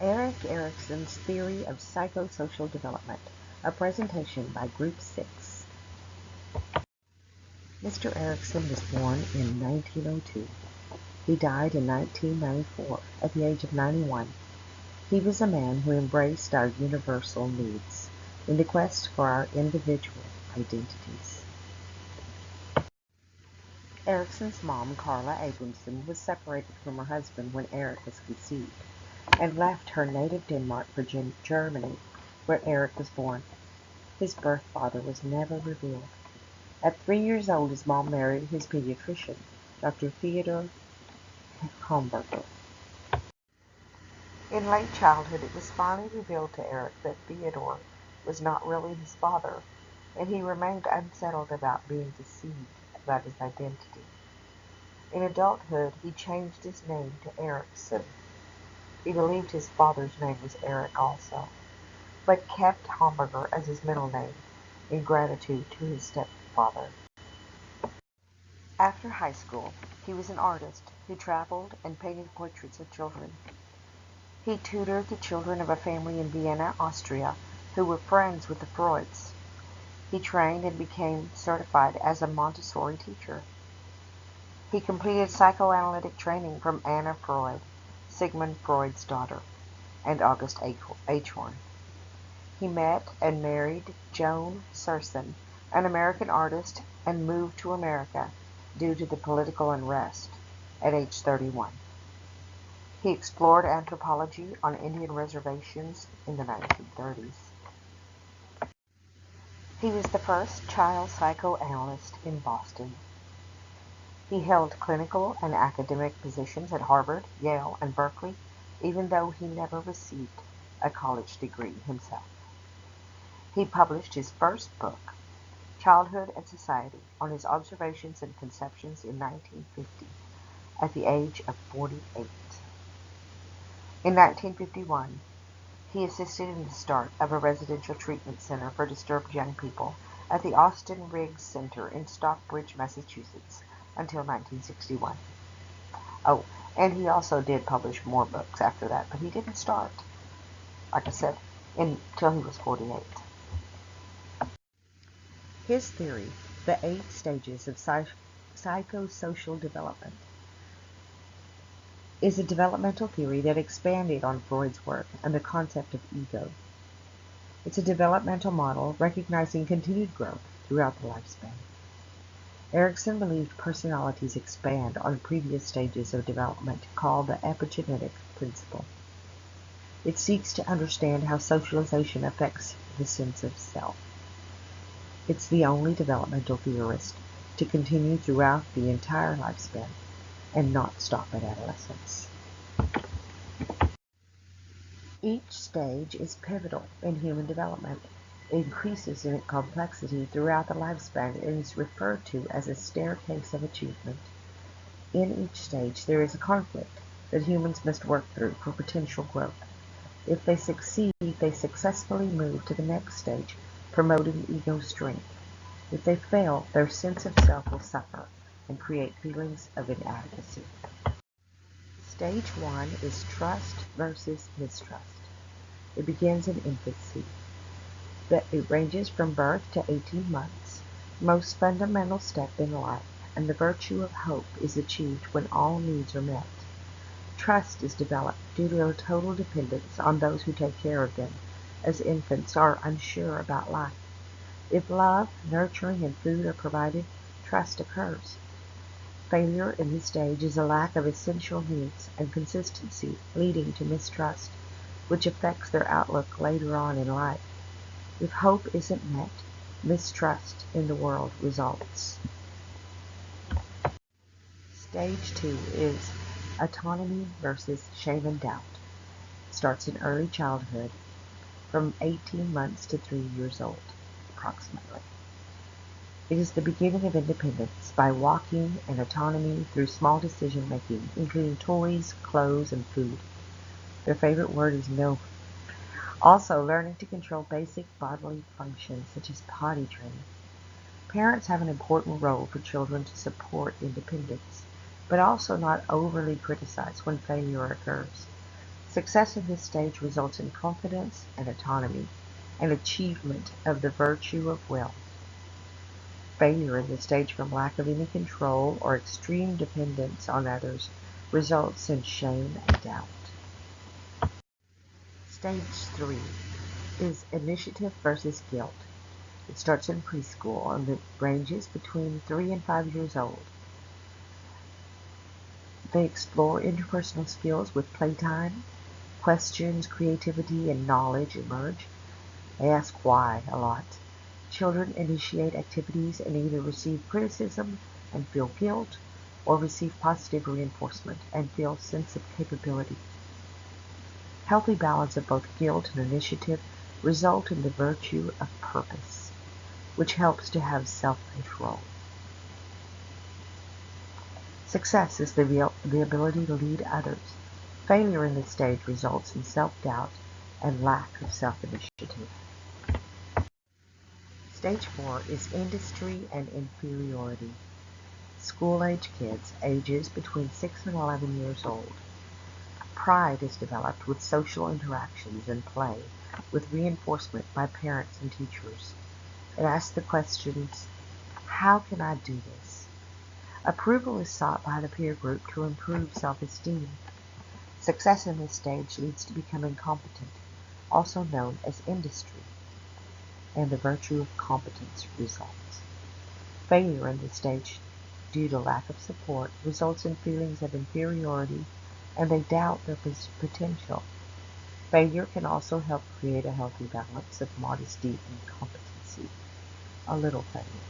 Erik Erikson's Theory of Psychosocial Development, a presentation by Group 6. Mr. Erikson was born in 1902. He died in 1994 at the age of 91. He was a man who embraced our universal needs in the quest for our individual identities. Erikson's mom, Carla Abramson, was separated from her husband when Erik was conceived and left her native Denmark for Germany, where Erik was born. His birth father was never revealed. At 3 years old, his mom married his pediatrician, Dr. Erik Homburger. In late childhood, it was finally revealed to Erik that Theodore was not really his father, and he remained unsettled about being deceived about his identity. In adulthood, he changed his name to Erikson. He believed his father's name was Erik also, but kept Homburger as his middle name in gratitude to his stepfather. After high school, he was an artist who traveled and painted portraits of children. He tutored the children of a family in Vienna, Austria, who were friends with the Freuds. He trained and became certified as a Montessori teacher. He completed psychoanalytic training from Anna Freud, Sigmund Freud's daughter, and August Achorn. He met and married Joan Serson, an American artist, and moved to America due to the political unrest at age 31. He explored anthropology on Indian reservations in the 1930s. He was the first child psychoanalyst in Boston. He held clinical and academic positions at Harvard, Yale, and Berkeley, even though he never received a college degree himself. He published his first book, Childhood and Society, on his observations and conceptions in 1950, at the age of 48. In 1951, he assisted in the start of a residential treatment center for disturbed young people at the Austin Riggs Center in Stockbridge, Massachusetts, until 1961. Oh, and he also did publish more books after that, but he didn't start, like I said, until he was 48. His theory, the 8 stages of psychosocial development, is a developmental theory that expanded on Freud's work and the concept of ego. It's a developmental model recognizing continued growth throughout the lifespan. Erikson believed personalities expand on previous stages of development, called the epigenetic principle. It seeks to understand how socialization affects the sense of self. It's the only developmental theorist to continue throughout the entire lifespan and not stop at adolescence. Each stage is pivotal in human development. It increases in complexity throughout the lifespan and is referred to as a staircase of achievement. In each stage, there is a conflict that humans must work through for potential growth. If they succeed, they successfully move to the next stage, promoting ego strength. If they fail, their sense of self will suffer and create feelings of inadequacy. Stage 1 is trust versus mistrust. It begins in infancy. It ranges from birth to 18 months, most fundamental step in life, and the virtue of hope is achieved when all needs are met. Trust is developed due to a total dependence on those who take care of them, as infants are unsure about life. If love, nurturing, and food are provided, trust occurs. Failure in this stage is a lack of essential needs and consistency, leading to mistrust, which affects their outlook later on in life. If hope isn't met, mistrust in the world results. Stage 2 is autonomy versus shame and doubt. It starts in early childhood, from 18 months to 3 years old, approximately. It is the beginning of independence by walking and autonomy through small decision making, including toys, clothes, and food. Their favorite word is no. Also, learning to control basic bodily functions such as potty training. Parents have an important role for children to support independence, but also not overly criticize when failure occurs. Success in this stage results in confidence and autonomy and achievement of the virtue of will. Failure in this stage from lack of any control or extreme dependence on others results in shame and doubt. Stage 3 is initiative versus guilt. It starts in preschool and it ranges between 3 and 5 years old. They explore interpersonal skills with playtime. Questions, creativity, and knowledge emerge. They ask why a lot. Children initiate activities and either receive criticism and feel guilt, or receive positive reinforcement and feel a sense of capability. Healthy balance of both guilt and initiative result in the virtue of purpose, which helps to have self-control. Success is the ability to lead others. Failure in this stage results in self-doubt and lack of self-initiative. Stage 4 is industry and inferiority. School-age kids, ages between 6 and 11 years old. Pride is developed with social interactions and play, with reinforcement by parents and teachers. It asks the questions, how can I do this? Approval is sought by the peer group to improve self-esteem. Success in this stage leads to becoming competent, also known as industry, and the virtue of competence results. Failure in this stage, due to lack of support, results in feelings of inferiority, and they doubt their potential. Failure can also help create a healthy balance of modesty and competency. A little failure.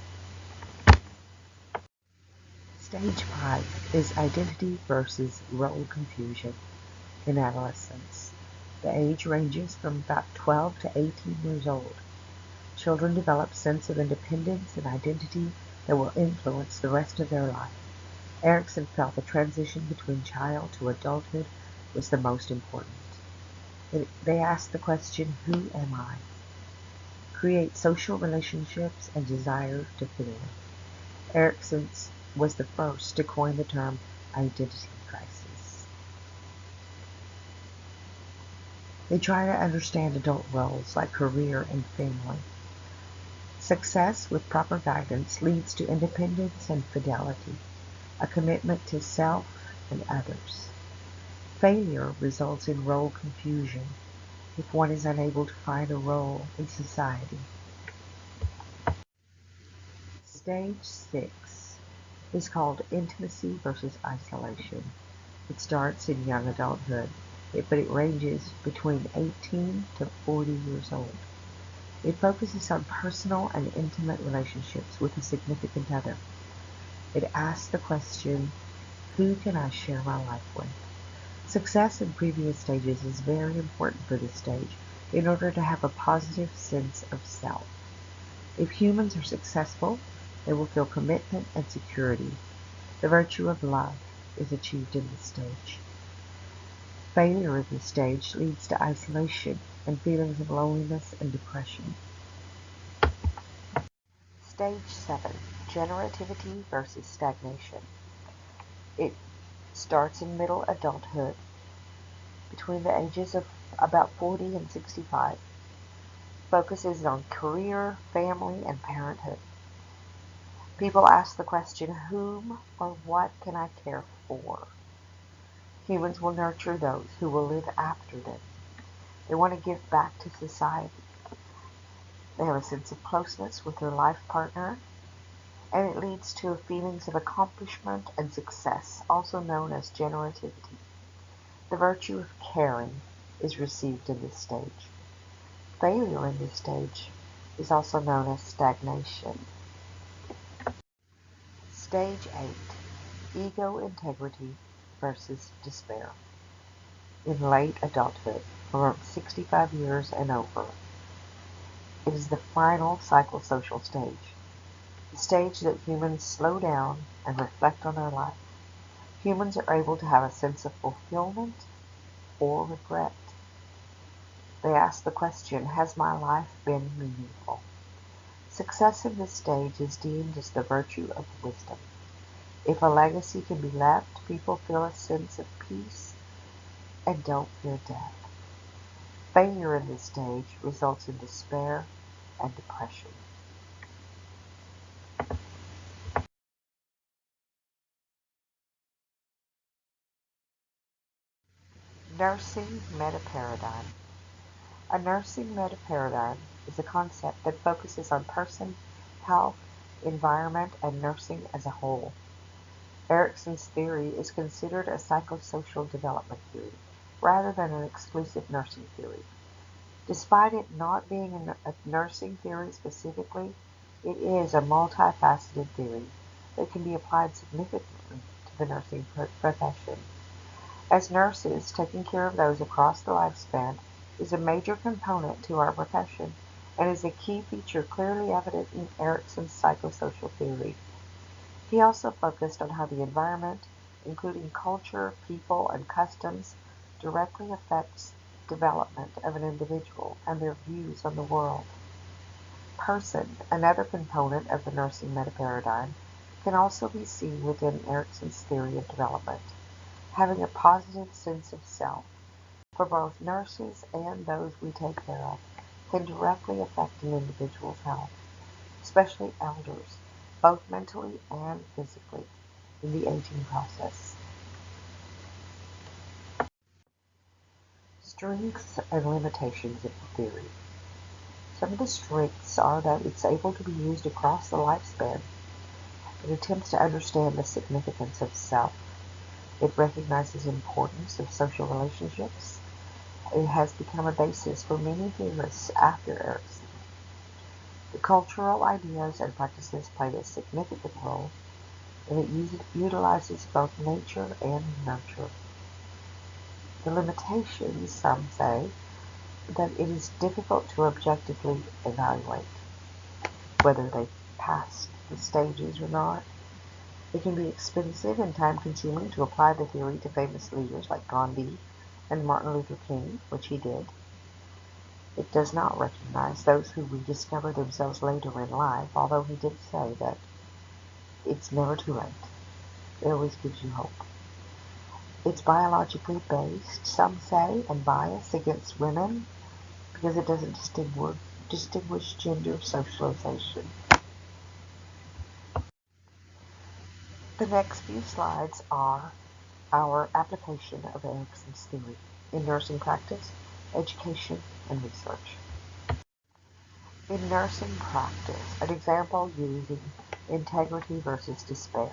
Stage 5 is identity versus role confusion in adolescence. The age ranges from about 12 to 18 years old. Children develop a sense of independence and identity that will influence the rest of their life. Erikson felt the transition between child to adulthood was the most important. They asked the question, who am I? Create social relationships and desire to fit in. Erikson was the first to coin the term identity crisis. They try to understand adult roles like career and family. Success with proper guidance leads to independence and fidelity, a commitment to self and others. Failure results in role confusion if one is unable to find a role in society. Stage 6 is called intimacy versus isolation. It starts in young adulthood, but it ranges between 18 to 40 years old. It focuses on personal and intimate relationships with a significant other. It asks the question, who can I share my life with? Success in previous stages is very important for this stage in order to have a positive sense of self. If humans are successful, they will feel commitment and security. The virtue of love is achieved in this stage. Failure in this stage leads to isolation and feelings of loneliness and depression. Stage 7, generativity versus stagnation. It starts in middle adulthood between the ages of about 40 and 65. Focuses on career, family, and parenthood. People ask the question, whom or what can I care for? Humans will nurture those who will live after them. They want to give back to society. They have a sense of closeness with their life partner, and it leads to feelings of accomplishment and success, also known as generativity. The virtue of caring is received in this stage. Failure in this stage is also known as stagnation. Stage 8, ego integrity versus despair. In late adulthood, from 65 years and over, it is the final psychosocial stage, the stage that humans slow down and reflect on their life. Humans are able to have a sense of fulfillment or regret. They ask the question, has my life been meaningful? Success in this stage is deemed as the virtue of wisdom. If a legacy can be left, people feel a sense of peace and don't fear death. Failure in this stage results in despair and depression. Nursing meta-paradigm. A nursing meta-paradigm is a concept that focuses on person, health, environment, and nursing as a whole. Erikson's theory is considered a psychosocial development theory, rather than an exclusive nursing theory. Despite it not being a nursing theory specifically, it is a multifaceted theory that can be applied significantly to the nursing profession. As nurses, taking care of those across the lifespan is a major component to our profession and is a key feature clearly evident in Erikson's psychosocial theory. He also focused on how the environment, including culture, people, and customs, directly affects development of an individual and their views on the world. Person, another component of the nursing meta-paradigm, can also be seen within Erikson's theory of development. Having a positive sense of self for both nurses and those we take care of can directly affect an individual's health, especially elders, both mentally and physically, in the aging process. Strengths and limitations of the theory. Some of the strengths are that it's able to be used across the lifespan. It attempts to understand the significance of self. It recognizes the importance of social relationships. It has become a basis for many theorists after Erikson. The cultural ideas and practices play a significant role, and it utilizes both nature and nurture. The limitations, some say, that it is difficult to objectively evaluate whether they pass the stages or not. It can be expensive and time-consuming to apply the theory to famous leaders like Gandhi and Martin Luther King, which he did. It does not recognize those who rediscover themselves later in life, although he did say that it's never too late. It always gives you hope. It's biologically based, some say, and biased against women because it doesn't distinguish gender socialization. The next few slides are our application of Erikson's theory in nursing practice, education, and research. In nursing practice, an example using integrity versus despair.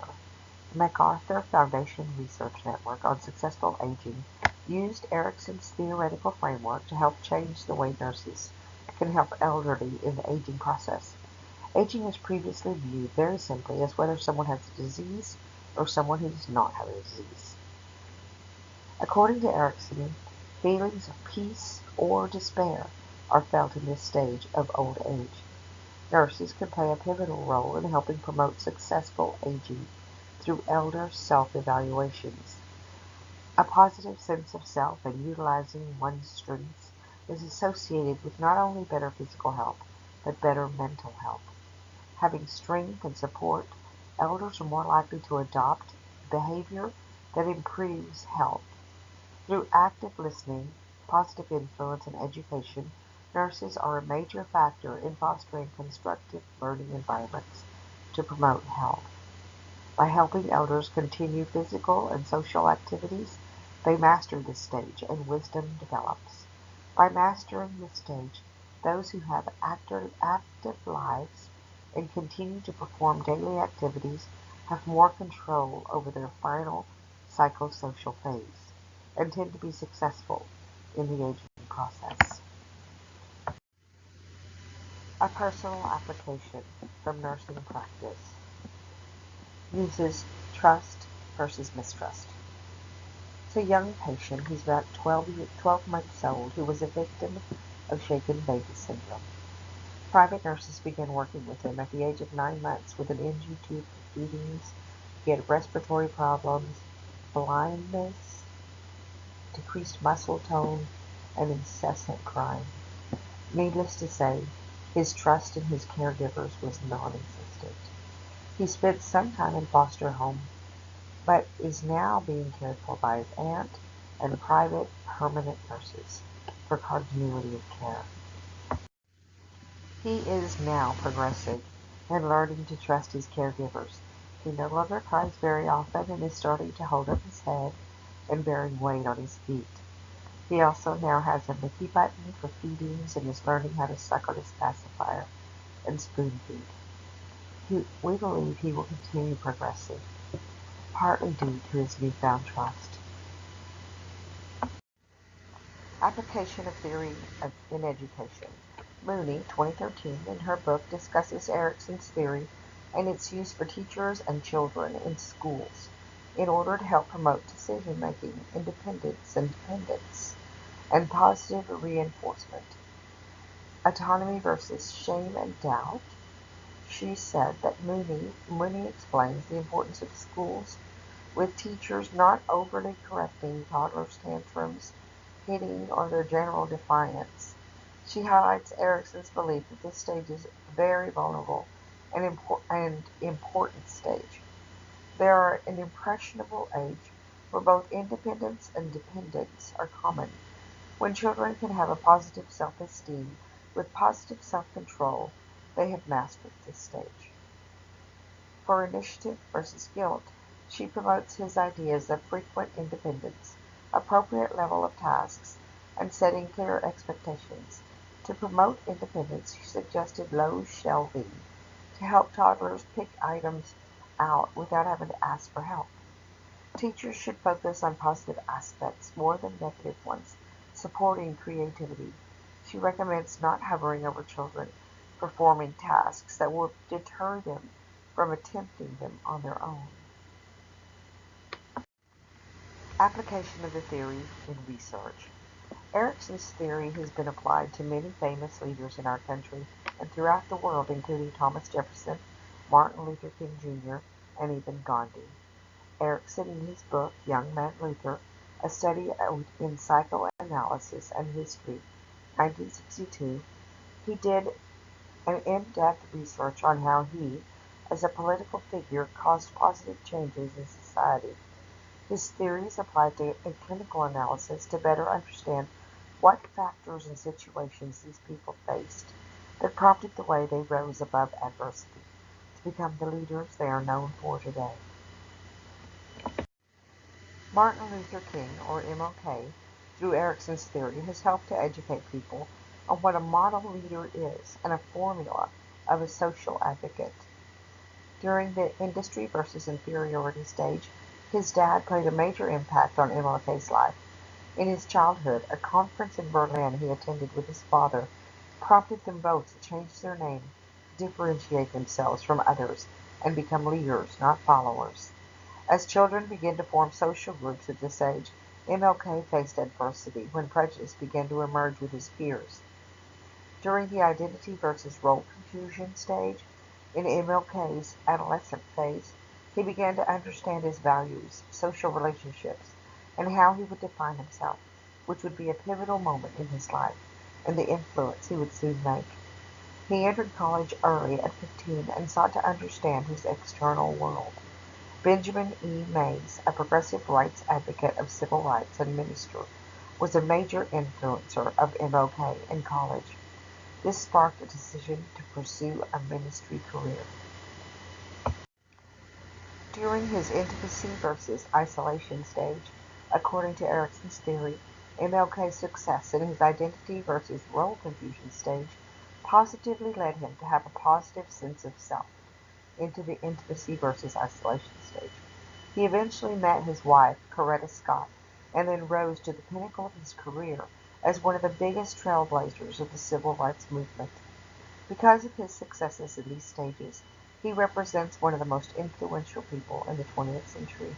The MacArthur Foundation Research Network on Successful Aging used Erikson's theoretical framework to help change the way nurses can help elderly in the aging process. Aging is previously viewed very simply as whether someone has a disease or someone who does not have a disease. According to Erikson, feelings of peace or despair are felt in this stage of old age. Nurses can play a pivotal role in helping promote successful aging through elder self-evaluations. A positive sense of self and utilizing one's strengths is associated with not only better physical health, but better mental health. Having strength and support, elders are more likely to adopt behavior that improves health. Through active listening, positive influence, and education, nurses are a major factor in fostering constructive learning environments to promote health. By helping elders continue physical and social activities, they master this stage and wisdom develops. By mastering this stage, those who have active lives and continue to perform daily activities have more control over their final psychosocial phase and tend to be successful in the aging process. A personal application from nursing practice uses trust versus mistrust. It's a young patient who's about 12 months old who was a victim of shaken baby syndrome. Private nurses began working with him at the age of 9 months with an NG tube for feedings. He had respiratory problems, blindness, decreased muscle tone, and incessant crying. Needless to say, his trust in his caregivers was non-existent. He spent some time in foster home, but is now being cared for by his aunt and private permanent nurses for continuity of care. He is now progressive and learning to trust his caregivers. He no longer cries very often and is starting to hold up his head and bearing weight on his feet. He also now has a Mickey button for feedings and is learning how to suck on his pacifier and spoon feed. We believe he will continue progressive, partly due to his newfound trust. Application of theory in education. Mooney, 2013, in her book discusses Erikson's theory and its use for teachers and children in schools in order to help promote decision-making, independence, and dependence, and positive reinforcement. Autonomy versus shame and doubt. She said that Mooney explains the importance of schools with teachers not overly correcting toddlers' tantrums, hitting, or their general defiance. She highlights Erikson's belief that this stage is a very vulnerable and important stage. They are an impressionable age where both independence and dependence are common. When children can have a positive self-esteem with positive self-control, they have mastered this stage. For initiative versus guilt, she promotes his ideas of frequent independence, appropriate level of tasks, and setting clear expectations. To promote independence, she suggested low shelving to help toddlers pick items out without having to ask for help. Teachers should focus on positive aspects more than negative ones, supporting creativity. She recommends not hovering over children performing tasks that will deter them from attempting them on their own. Application of the theory in research. Erikson's theory has been applied to many famous leaders in our country and throughout the world, including Thomas Jefferson, Martin Luther King Jr., and even Gandhi. Erikson, in his book, Young Man Luther, A Study in Psychoanalysis and History, 1962, he did an in-depth research on how he, as a political figure, caused positive changes in society. His theories applied to a clinical analysis to better understand what factors and situations these people faced that prompted the way they rose above adversity to become the leaders they are known for today. Martin Luther King, or MLK, through Erikson's theory, has helped to educate people on what a model leader is and a formula of a social advocate. During the industry versus inferiority stage, his dad played a major impact on MLK's life. In his childhood, a conference in Berlin he attended with his father prompted them both to change their name, differentiate themselves from others, and become leaders, not followers. As children began to form social groups at this age, MLK faced adversity when prejudice began to emerge with his peers. During the identity versus role confusion stage, in MLK's adolescent phase, he began to understand his values, social relationships, and how he would define himself, which would be a pivotal moment in his life and the influence he would soon make. He entered college early at 15 and sought to understand his external world. Benjamin E. Mays, a progressive rights advocate of civil rights and minister, was a major influencer of MLK in college. This sparked a decision to pursue a ministry career. During his intimacy versus isolation stage, according to Erikson's theory, MLK's success in his identity versus role confusion stage positively led him to have a positive sense of self into the intimacy versus isolation stage. He eventually met his wife, Coretta Scott, and then rose to the pinnacle of his career as one of the biggest trailblazers of the civil rights movement. Because of his successes in these stages, he represents one of the most influential people in the 20th century.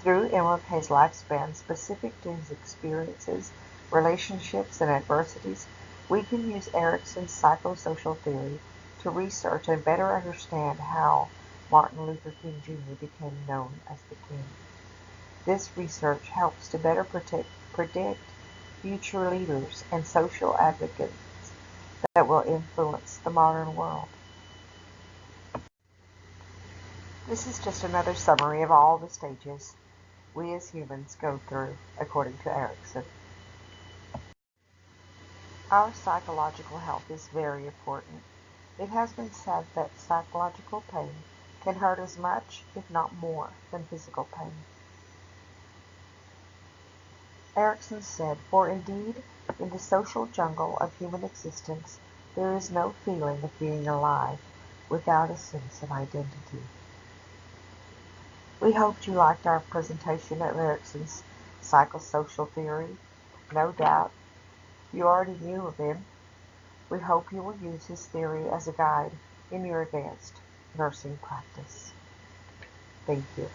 Through MLK's lifespan specific to his experiences, relationships, and adversities, we can use Erikson's psychosocial theory to research and better understand how Martin Luther King Jr. became known as the King. This research helps to better predict future leaders and social advocates that will influence the modern world. This is just another summary of all the stages. we as humans go through, according to Erikson. Our psychological health is very important. It has been said that psychological pain can hurt as much, if not more, than physical pain. Erikson said, "For indeed, in the social jungle of human existence, there is no feeling of being alive without a sense of identity." We hoped you liked our presentation of Erikson's psychosocial theory. No doubt you already knew of him. We hope you will use his theory as a guide in your advanced nursing practice. Thank you.